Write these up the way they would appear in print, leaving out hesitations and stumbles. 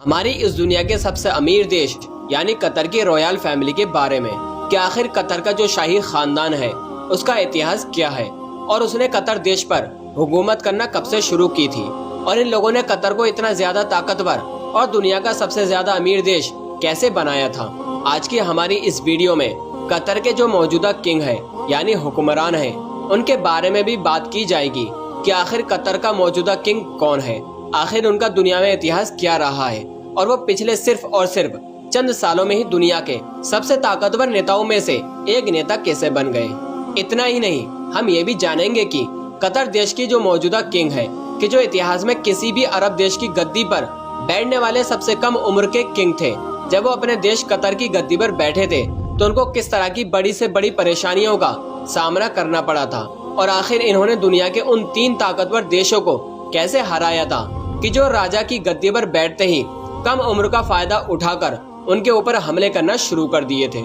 हमारी इस दुनिया के सबसे अमीर देश यानी कतर की रॉयल फैमिली के बारे में कि आखिर कतर का जो शाही खानदान है उसका इतिहास क्या है और उसने कतर देश पर हुकूमत करना कब से शुरू की थी और इन लोगों ने कतर को इतना ज्यादा ताकतवर और दुनिया का सबसे ज्यादा अमीर देश कैसे बनाया था। आज की हमारी इस वीडियो में कतर के जो मौजूदा किंग है यानी हुक्मरान है उनके बारे में भी बात की जाएगी कि आखिर कतर का मौजूदा किंग कौन है, आखिर उनका दुनिया में इतिहास क्या रहा है और वो पिछले सिर्फ और सिर्फ चंद सालों में ही दुनिया के सबसे ताकतवर नेताओं में से एक नेता कैसे बन गए। इतना ही नहीं, हम ये भी जानेंगे कि कतर देश की जो मौजूदा किंग है कि जो इतिहास में किसी भी अरब देश की गद्दी पर बैठने वाले सबसे कम उम्र के किंग थे। जब वो अपने देश कतर की गद्दी पर बैठे थे तो उनको किस तरह की बड़ी से बड़ी परेशानियों का सामना करना पड़ा था और आखिर इन्होंने दुनिया के उन 3 ताकतवर देशों को कैसे हराया था कि जो राजा की गद्दी पर बैठते ही कम उम्र का फायदा उठाकर उनके ऊपर हमले करना शुरू कर दिए थे।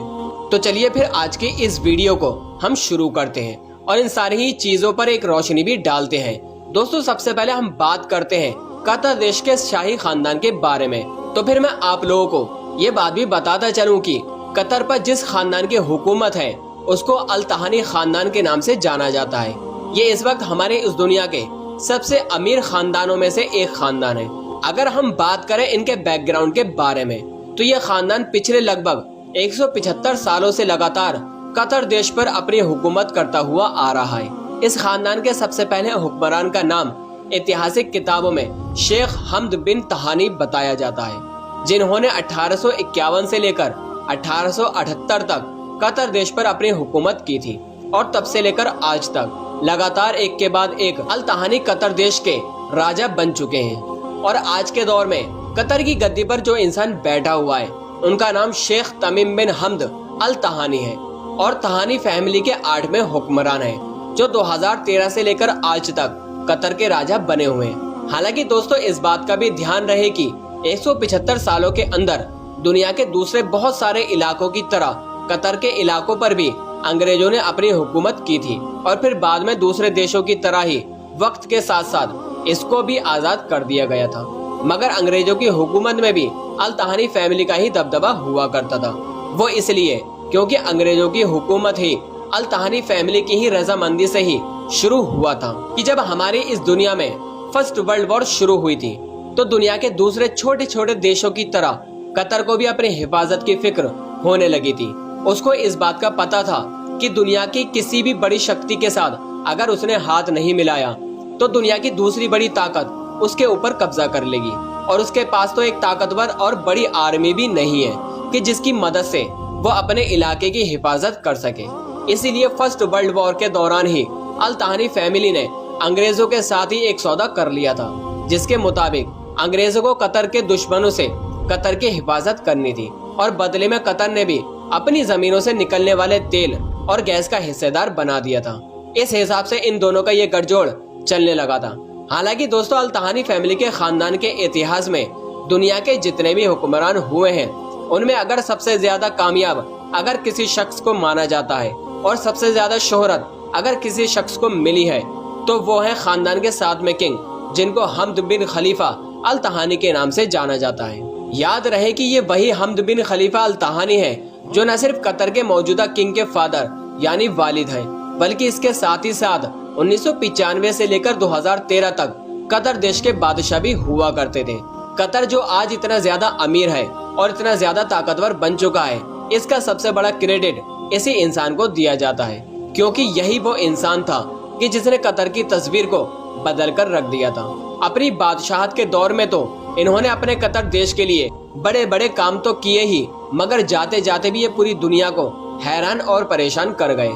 तो चलिए फिर आज की इस वीडियो को हम शुरू करते हैं और इन सारी ही चीजों पर एक रोशनी भी डालते हैं। दोस्तों, सबसे पहले हम बात करते हैं कतर देश के शाही खानदान के बारे में। तो फिर मैं आप लोगों को ये बात भी बताता चलूं कि कतर पर जिस खानदान की हुकूमत है उसको अल तहानी खानदान के नाम से जाना जाता है। ये इस वक्त हमारे इस दुनिया के सबसे अमीर खानदानों में से एक खानदान है। अगर हम बात करें इनके बैकग्राउंड के बारे में तो ये खानदान पिछले लगभग 175 सालों से लगातार कतर देश पर अपनी हुकूमत करता हुआ आ रहा है। इस खानदान के सबसे पहले हुक्मरान का नाम ऐतिहासिक किताबों में शेख हमद बिन तहानी बताया जाता है, जिन्होंने 1851 से लेकर 1878 तक कतर देश पर अपनी हुकूमत की थी और तब से लेकर आज तक लगातार एक के बाद एक अल तहानी कतर देश के राजा बन चुके हैं। और आज के दौर में कतर की गद्दी पर जो इंसान बैठा हुआ है उनका नाम शेख तमीम बिन हमद अल तहानी है और तहानी फैमिली के 8वें हुक्मरान है जो 2013 से लेकर आज तक कतर के राजा बने हुए हैं। हालांकि दोस्तों, इस बात का भी ध्यान रहे कि 175 सालों के अंदर दुनिया के दूसरे बहुत सारे इलाकों की तरह कतर के इलाकों पर भी अंग्रेजों ने अपनी हुकूमत की थी और फिर बाद में दूसरे देशों की तरह ही वक्त के साथ साथ इसको भी आजाद कर दिया गया था। मगर अंग्रेजों की हुकूमत में भी अल तहानी फैमिली का ही दबदबा हुआ करता था। वो इसलिए क्योंकि अंग्रेजों की हुकूमत ही अल तहानी फैमिली की ही रजामंदी से ही शुरू हुआ था कि जब हमारी इस दुनिया में फर्स्ट वर्ल्ड वॉर शुरू हुई थी तो दुनिया के दूसरे छोटे छोटे देशों की तरह कतर को भी अपनी हिफाजत की फिक्र होने लगी थी। उसको इस बात का पता था कि दुनिया की किसी भी बड़ी शक्ति के साथ अगर उसने हाथ नहीं मिलाया तो दुनिया की दूसरी बड़ी ताकत उसके ऊपर कब्जा कर लेगी और उसके पास तो एक ताकतवर और बड़ी आर्मी भी नहीं है कि जिसकी मदद से वो अपने इलाके की हिफाजत कर सके। इसीलिए फर्स्ट वर्ल्ड वॉर के दौरान ही अल तहानी फैमिली ने अंग्रेजों के साथ ही एक सौदा कर लिया था, जिसके मुताबिक अंग्रेजों को कतर के दुश्मनों से कतर की हिफाजत करनी थी और बदले में कतर ने भी अपनी जमीनों से निकलने वाले तेल और गैस का हिस्सेदार बना दिया था। इस हिसाब से इन दोनों का ये गठजोड़ चलने लगा था। हालांकि दोस्तों, अल तहानी फैमिली के खानदान के इतिहास में दुनिया के जितने भी हुक्मरान हुए हैं उनमें अगर सबसे ज्यादा कामयाब अगर किसी शख्स को माना जाता है और सबसे ज्यादा शोहरत अगर किसी शख्स को मिली है तो वो है खानदान के 7वें किंग, जिनको हमद बिन खलीफा अल तहानी के नाम से जाना जाता है। याद रहे कि ये वही हमद बिन खलीफा अल तहानी है जो न सिर्फ कतर के मौजूदा किंग के फादर यानी वालिद हैं, बल्कि इसके साथ ही साथ 1995 से लेकर 2013 तक कतर देश के बादशाह भी हुआ करते थे। कतर जो आज इतना ज्यादा अमीर है और इतना ज्यादा ताकतवर बन चुका है, इसका सबसे बड़ा क्रेडिट इसी इंसान को दिया जाता है, क्योंकि यही वो इंसान था कि जिसने कतर की तस्वीर को बदल कर रख दिया था। अपनी बादशाहत के दौर में तो इन्होंने अपने कतर देश के लिए बड़े बड़े काम तो किए ही, मगर जाते जाते भी ये पूरी दुनिया को हैरान और परेशान कर गए।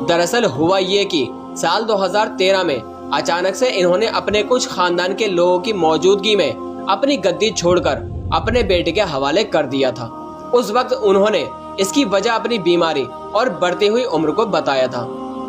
दरअसल हुआ ये कि साल 2013 में अचानक से इन्होंने अपने कुछ खानदान के लोगों की मौजूदगी में अपनी गद्दी छोड़कर अपने बेटे के हवाले कर दिया था। उस वक्त उन्होंने इसकी वजह अपनी बीमारी और बढ़ती हुई उम्र को बताया था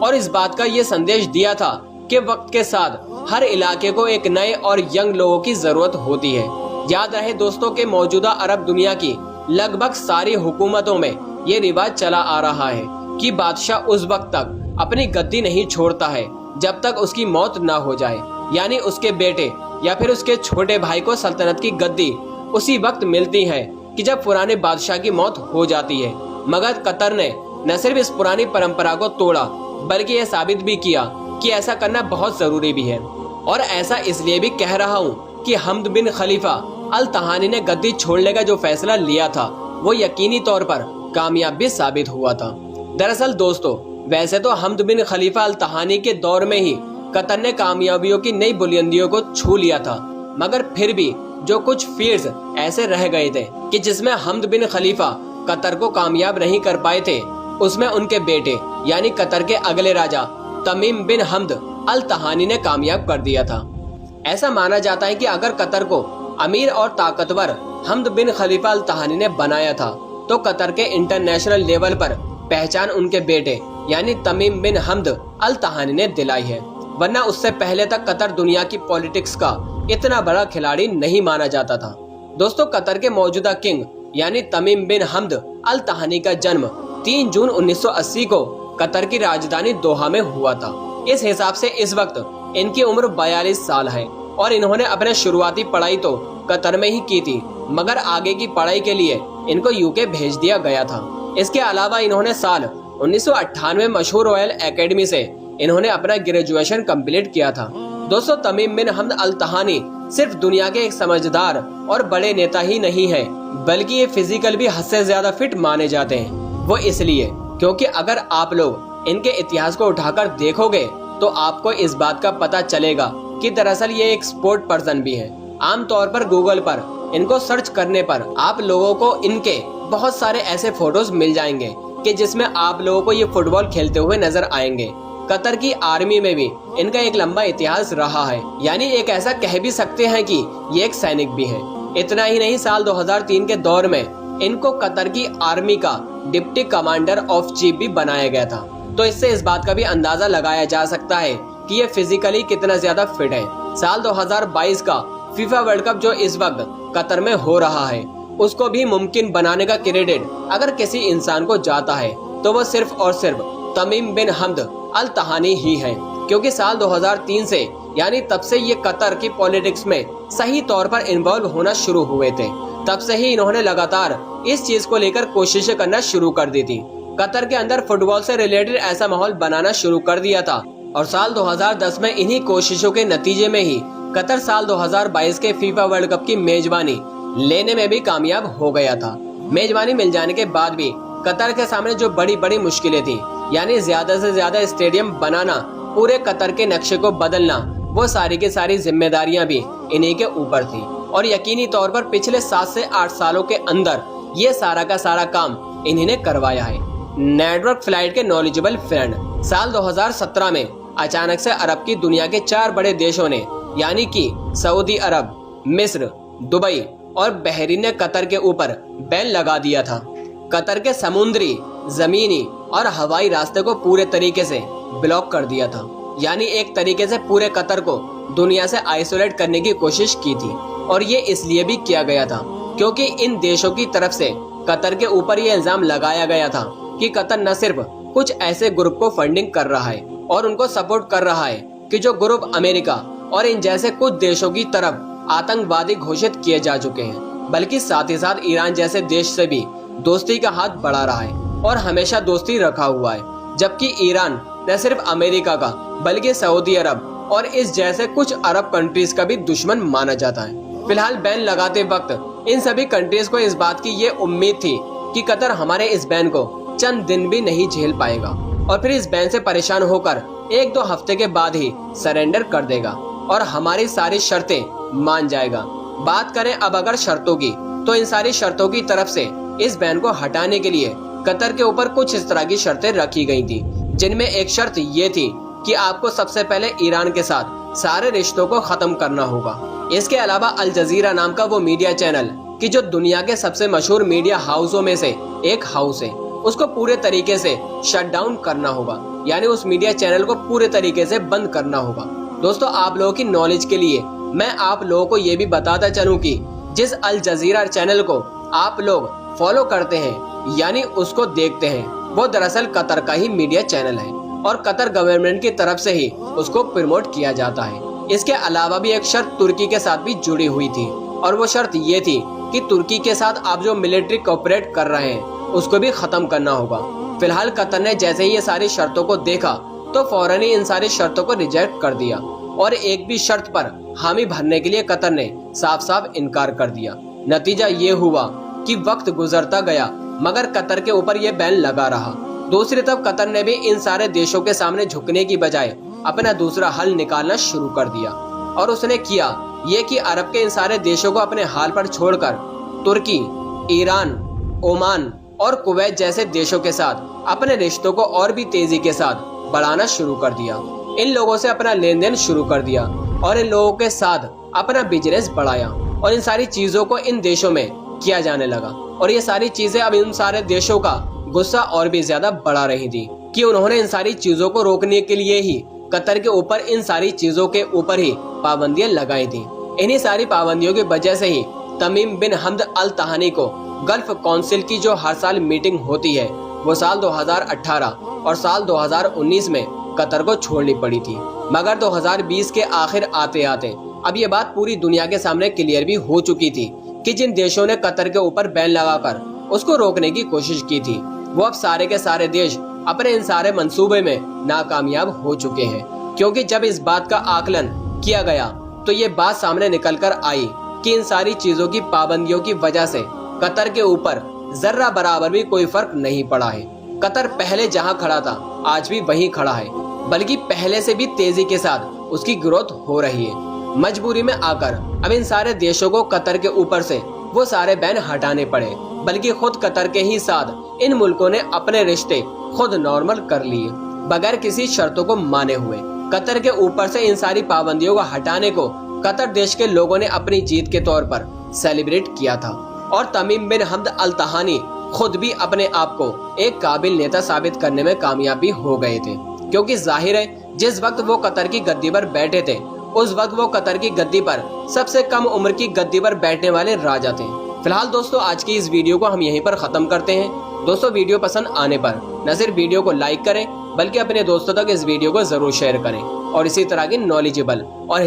और इस बात का ये संदेश दिया था कि वक्त के साथ हर इलाके को एक नए और यंग लोगों की जरूरत होती है। याद रहे दोस्तों के मौजूदा अरब दुनिया की लगभग सारी हुकूमतों में ये रिवाज चला आ रहा है कि बादशाह उस वक्त तक अपनी गद्दी नहीं छोड़ता है जब तक उसकी मौत ना हो जाए, यानी उसके बेटे या फिर उसके छोटे भाई को सल्तनत की गद्दी उसी वक्त मिलती हैं कि जब पुराने बादशाह की मौत हो जाती है। मगर कतर ने न सिर्फ इस पुरानी परंपरा को तोड़ा बल्कि यह साबित भी किया कि ऐसा करना बहुत जरूरी भी है। और ऐसा इसलिए भी कह रहा हूँ कि हमद बिन खलीफा अल तहानी ने गद्दी छोड़ने का जो फैसला लिया था वो यकीनी तौर पर कामयाब भी साबित हुआ था। दरअसल दोस्तों, वैसे तो हमद बिन खलीफा अल तहानी के दौर में ही कतर ने कामयाबियों की नई बुलंदियों को छू लिया था, मगर फिर भी जो कुछ फील्ड्स ऐसे रह गए थे कि जिसमें हमद बिन खलीफा कतर को कामयाब नहीं कर पाए थे, उसमें उनके बेटे यानी कतर के अगले राजा तमीम बिन हमद अल तहानी ने कामयाब कर दिया था। ऐसा माना जाता है कि अगर कतर को अमीर और ताकतवर हमद बिन खलीफा अल तहानी ने बनाया था तो कतर के इंटरनेशनल लेवल पर पहचान उनके बेटे यानी तमीम बिन हमद अल तहानी ने दिलाई है, वरना उससे पहले तक कतर दुनिया की पॉलिटिक्स का इतना बड़ा खिलाड़ी नहीं माना जाता था। दोस्तों, कतर के मौजूदा किंग यानी तमीम बिन हमद अल तहानी का जन्म 3 जून 1980 को कतर की राजधानी दोहा में हुआ था। इस हिसाब से इस वक्त इनकी उम्र 42 साल है और इन्होंने अपने शुरुआती पढ़ाई तो कतर में ही की थी, मगर आगे की पढ़ाई के लिए इनको यूके भेज दिया गया था। इसके अलावा इन्होंने साल 1998 में मशहूर रॉयल एकेडमी से इन्होंने अपना ग्रेजुएशन कंप्लीट किया था। दोस्तों, तमीम बिन हमद अल तहानी सिर्फ दुनिया के एक समझदार और बड़े नेता ही नहीं है, बल्कि ये फिजिकल भी हद से ज्यादा फिट माने जाते हैं। वो इसलिए क्योंकि अगर आप लोग इनके इतिहास को उठाकर देखोगे तो आपको इस बात का पता चलेगा कि दरअसल ये एक स्पोर्ट पर्सन भी है। आमतौर पर गूगल पर इनको सर्च करने पर आप लोगों को इनके बहुत सारे ऐसे फोटोज मिल जाएंगे कि जिसमें आप लोगों को ये फुटबॉल खेलते हुए नजर आएंगे। कतर की आर्मी में भी इनका एक लंबा इतिहास रहा है, यानी एक ऐसा कह भी सकते हैं कि ये एक सैनिक भी है। इतना ही नहीं, साल 2003 के दौर में इनको कतर की आर्मी का डिप्टी कमांडर ऑफ चीफ भी बनाया गया था। तो इससे इस बात का भी अंदाजा लगाया जा सकता है कि ये फिजिकली कितना ज्यादा फिट है। साल 2022 का फीफा वर्ल्ड कप जो इस वक्त कतर में हो रहा है, उसको भी मुमकिन बनाने का क्रेडिट अगर किसी इंसान को जाता है तो वो सिर्फ और सिर्फ तमीम बिन हमद अल तहानी ही है, क्योंकि साल 2003 से यानी तब से ये कतर की पॉलिटिक्स में सही तौर पर इन्वॉल्व होना शुरू हुए थे। तब से ही इन्होंने लगातार इस चीज को लेकर कोशिशें करना शुरू कर दी थी। कतर के अंदर फुटबॉल से रिलेटेड ऐसा माहौल बनाना शुरू कर दिया था और साल 2010 में इन्हीं कोशिशों के नतीजे में ही कतर साल 2022 के फीफा वर्ल्ड कप की मेजबानी लेने में भी कामयाब हो गया था। मेजबानी मिल जाने के बाद भी कतर के सामने जो बड़ी बड़ी मुश्किलें थी, यानी ज्यादा से ज्यादा स्टेडियम बनाना, पूरे कतर के नक्शे को बदलना, वो सारी की सारी जिम्मेदारियां भी इन्हीं के ऊपर थी। और यकीनी तौर पर पिछले 7 से 8 सालों के अंदर ये सारा का सारा काम इन्हीं ने करवाया है। नेटवर्क फ्लाइट के नॉलेजेबल फ्रेंड, साल 2017 में अचानक से अरब की दुनिया के 4 बड़े देशों ने यानी कि सऊदी अरब, मिस्र, दुबई और बहरीन ने कतर के ऊपर बैन लगा दिया था। कतर के समुद्री, जमीनी और हवाई रास्ते को पूरे तरीके से ब्लॉक कर दिया था, यानी एक तरीके से पूरे कतर को दुनिया से आइसोलेट करने की कोशिश की थी। और ये इसलिए भी किया गया था क्योंकि इन देशों की तरफ से कतर के ऊपर ये इल्जाम लगाया गया था कि कतर न सिर्फ कुछ ऐसे ग्रुप को फंडिंग कर रहा है और उनको सपोर्ट कर रहा है कि जो ग्रुप अमेरिका और इन जैसे कुछ देशों की तरफ आतंकवादी घोषित किए जा चुके हैं, बल्कि साथ ही साथ ईरान जैसे देश से भी दोस्ती का हाथ बढ़ा रहा है और हमेशा दोस्ती रखा हुआ है। जबकि ईरान न सिर्फ अमेरिका का बल्कि सऊदी अरब और इस जैसे कुछ अरब कंट्रीज का भी दुश्मन माना जाता है। फिलहाल बैन लगाते वक्त इन सभी कंट्रीज को इस बात की ये उम्मीद थी कि कतर हमारे इस बैन को चंद दिन भी नहीं झेल पाएगा और फिर इस बैन से परेशान होकर 1-2 हफ्ते के बाद ही सरेंडर कर देगा और हमारी सारी शर्तें मान जाएगा। बात करें अब अगर शर्तों की, तो इन सारी शर्तों की तरफ से इस बैन को हटाने के लिए कतर के ऊपर कुछ इस तरह की शर्तें रखी गई थी, जिनमें एक शर्त ये थी कि आपको सबसे पहले ईरान के साथ सारे रिश्तों को खत्म करना होगा। इसके अलावा अल जजीरा नाम का वो मीडिया चैनल कि जो दुनिया के सबसे मशहूर मीडिया हाउसों में से एक हाउस है, उसको पूरे तरीके से शट डाउन करना होगा, यानी उस मीडिया चैनल को पूरे तरीके से बंद करना होगा। दोस्तों, आप लोगों की नॉलेज के लिए मैं आप लोगों को ये भी बताता चलूं कि जिस अल जजीरा चैनल को आप लोग फॉलो करते हैं यानी उसको देखते हैं, वो दरअसल कतर का ही मीडिया चैनल है और कतर गवर्नमेंट की तरफ से ही उसको प्रमोट किया जाता है। इसके अलावा भी एक शर्त तुर्की के साथ भी जुड़ी हुई थी और वो शर्त ये थी कि तुर्की के साथ आप जो मिलिट्री कोऑपरेट कर रहे हैं उसको भी खत्म करना होगा। फिलहाल कतर ने जैसे ही ये सारी शर्तों को देखा तो फौरन ही इन सारी शर्तों को रिजेक्ट कर दिया और एक भी शर्त पर हामी भरने के लिए कतर ने साफ साफ इनकार कर दिया। नतीजा ये हुआ कि वक्त गुजरता गया मगर कतर के ऊपर यह बैन लगा रहा। दूसरी तरफ कतर ने भी इन सारे देशों के सामने झुकने की बजाय अपना दूसरा हल निकालना शुरू कर दिया और उसने किया ये कि अरब के इन सारे देशों को अपने हाल पर छोड़कर तुर्की, ईरान, ओमान और कुवैत जैसे देशों के साथ अपने रिश्तों को और भी तेजी के साथ बढ़ाना शुरू कर दिया। इन लोगों से अपना लेन देन शुरू कर दिया और इन लोगों के साथ अपना बिजनेस बढ़ाया और इन सारी चीजों को इन देशों में किया जाने लगा। और ये सारी चीजें अब इन सारे देशों का गुस्सा और भी ज्यादा बढ़ा रही थी कि उन्होंने इन सारी चीजों को रोकने के लिए ही कतर के ऊपर इन सारी चीजों के ऊपर ही पाबंदियां लगाई थी। इन्हीं सारी पाबंदियों की वजह से ही तमीम बिन हमद अल तहानी को गल्फ काउंसिल की जो हर साल मीटिंग होती है वो साल 2018 और साल 2019 में कतर को छोड़नी पड़ी थी। मगर 2020 के आखिर आते आते अब ये बात पूरी दुनिया के सामने क्लियर भी हो चुकी थी कि जिन देशों ने कतर के ऊपर बैन लगाकर उसको रोकने की कोशिश की थी वो अब सारे के सारे देश अपने इन सारे मंसूबे में नाकामयाब हो चुके हैं। क्योंकि जब इस बात का आकलन किया गया तो ये बात सामने निकल कर आई कि इन सारी चीजों की पाबंदियों की वजह से कतर के ऊपर जर्रा बराबर भी कोई फर्क नहीं पड़ा है। कतर पहले जहां खड़ा था आज भी वहीं खड़ा है, बल्कि पहले से भी तेजी के साथ उसकी ग्रोथ हो रही है। मजबूरी में आकर अब इन सारे देशों को कतर के ऊपर से वो सारे बैन हटाने पड़े, बल्कि खुद कतर के ही साथ इन मुल्कों ने अपने रिश्ते खुद नॉर्मल कर लिए बगैर किसी शर्तों को माने हुए। कतर के ऊपर से इन सारी पाबंदियों को हटाने को कतर देश के लोगों ने अपनी जीत के तौर पर सेलिब्रेट किया था और तमीम बिन हमद अल तहानी खुद भी अपने आप को एक काबिल नेता साबित करने में कामयाब भी हो गए थे। क्योंकि जाहिर है जिस वक्त वो कतर की गद्दी पर बैठे थे उस वक्त वो कतर की गद्दी पर सबसे कम उम्र की गद्दी पर बैठने वाले राजा थे। फिलहाल दोस्तों आज की इस वीडियो को हम यहीं पर खत्म करते हैं। दोस्तों वीडियो पसंद आने पर न सिर्फ वीडियो को लाइक करें बल्कि अपने दोस्तों तक इस वीडियो को जरूर शेयर करें और इसी तरह की नॉलेजेबल और